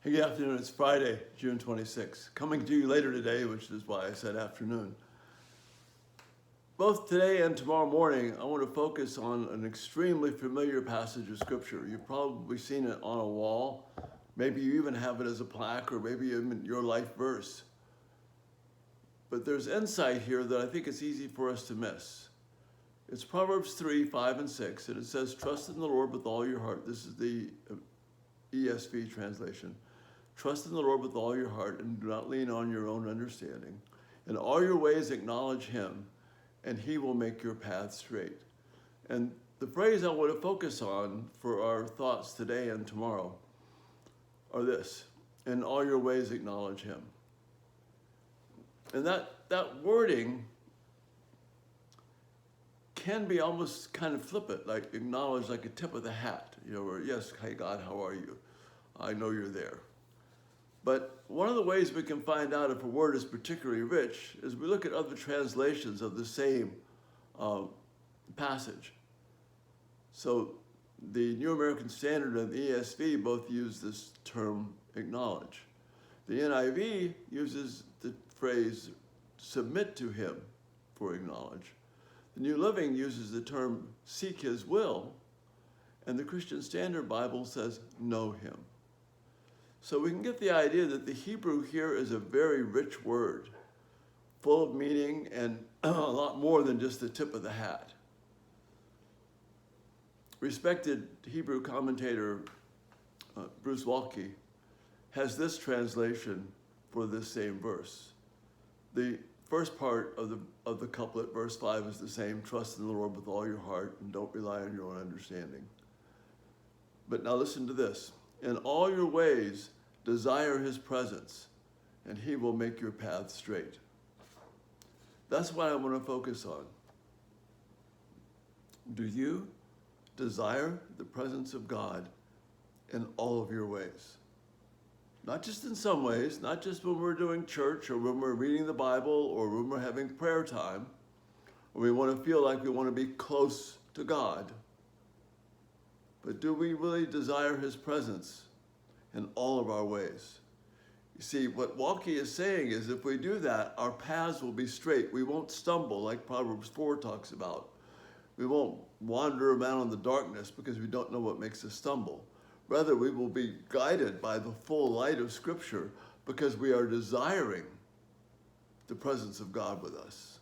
Hey, good afternoon. It's Friday, June 26th. Coming to you later today, which is why I said afternoon. Both today and tomorrow morning, I want to focus on an extremely familiar passage of Scripture. You've probably seen it on a wall. Maybe you even have it as a plaque, or maybe even your life verse. But there's insight here that I think it's easy for us to miss. It's Proverbs 3, 5, and 6, and it says, "Trust in the Lord with all your heart." This is the ESV translation. "Trust in the Lord with all your heart and do not lean on your own understanding. In all your ways acknowledge him, and he will make your path straight." And the phrase I want to focus on for our thoughts today and tomorrow are this: in all your ways acknowledge him. And that wording can be almost kind of flippant, like acknowledge like a tip of the hat, or yes, hey God, how are you? I know you're there. But one of the ways we can find out if a word is particularly rich is we look at other translations of the same passage. So the New American Standard and the ESV both use this term acknowledge. The NIV uses the phrase submit to him for acknowledge. The New Living uses the term seek his will, and the Christian Standard Bible says know him. So we can get the idea that the Hebrew here is a very rich word, full of meaning and a lot more than just the tip of the hat. Respected Hebrew commentator Bruce Waltke has this translation for this same verse. The first part of the couplet, verse 5, is the same: "Trust in the Lord with all your heart and don't rely on your own understanding." But now listen to this: "In all your ways, desire his presence, and he will make your path straight." That's what I want to focus on. Do you desire the presence of God in all of your ways? Not just in some ways, not just when we're doing church or when we're reading the Bible or when we're having prayer time, or we want to feel like we want to be close to God. But do we really desire his presence in all of our ways? You see, what Waltke is saying is if we do that, our paths will be straight. We won't stumble like Proverbs 4 talks about. We won't wander around in the darkness because we don't know what makes us stumble. Rather, we will be guided by the full light of Scripture because we are desiring the presence of God with us.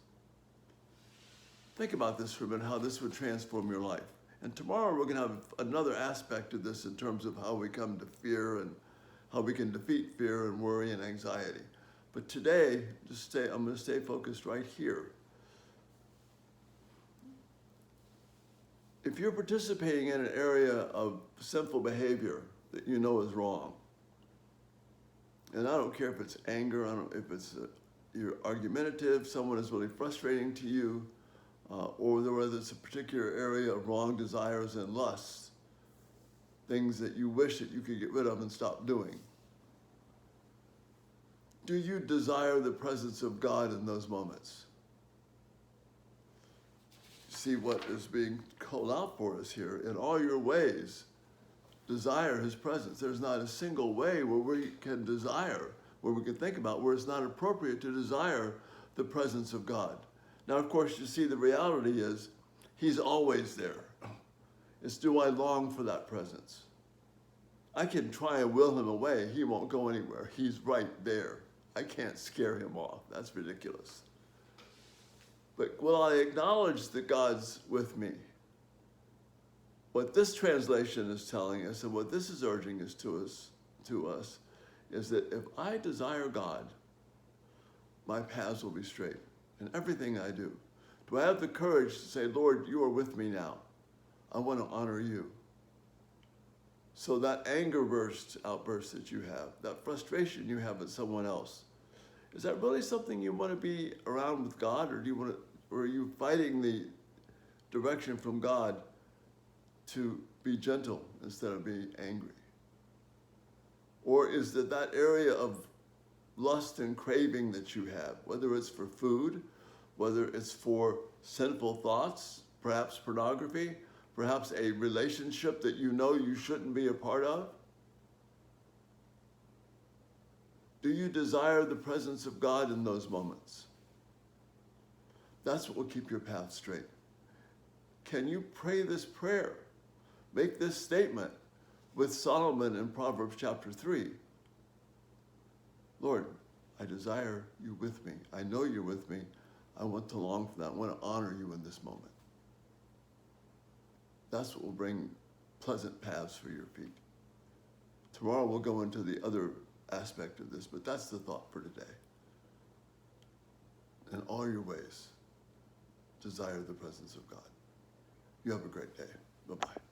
Think about this for a minute, how this would transform your life. And tomorrow we're going to have another aspect of this in terms of how we come to fear and how we can defeat fear and worry and anxiety. But today, I'm going to stay focused right here. If you're participating in an area of sinful behavior that you know is wrong, and I don't care if it's anger, I don't if it's you're argumentative, someone is really frustrating to you, or whether it's a particular area of wrong desires and lusts, things that you wish that you could get rid of and stop doing. Do you desire the presence of God in those moments? See what is being called out for us here. In all your ways, desire his presence. There's not a single way where we can desire, where we can think about where it's not appropriate to desire the presence of God. Now, of course, you see, the reality is he's always there. It's, do I long for that presence? I can try and will him away. He won't go anywhere. He's right there. I can't scare him off. That's ridiculous. But will I acknowledge that God's with me? What this translation is telling us, and what this is urging us to us, is that if I desire God, my paths will be straight in everything I do. Do I have the courage to say, Lord, you are with me now. I want to honor you. So that anger outburst that you have, that frustration you have with someone else, is that really something you want to be around with God, or or are you fighting the direction from God to be gentle instead of being angry? Or is that area of lust and craving that you have, whether it's for food, whether it's for sinful thoughts, perhaps pornography, perhaps a relationship that you know you shouldn't be a part of? Do you desire the presence of God in those moments? That's what will keep your path straight. Can you pray this prayer? Make this statement with Solomon in Proverbs chapter 3. Lord, I desire you with me. I know you're with me. I want to long for that. I want to honor you in this moment. That's what will bring pleasant paths for your feet. Tomorrow we'll go into the other aspect of this, but that's the thought for today. In all your ways, desire the presence of God. You have a great day. Bye-bye.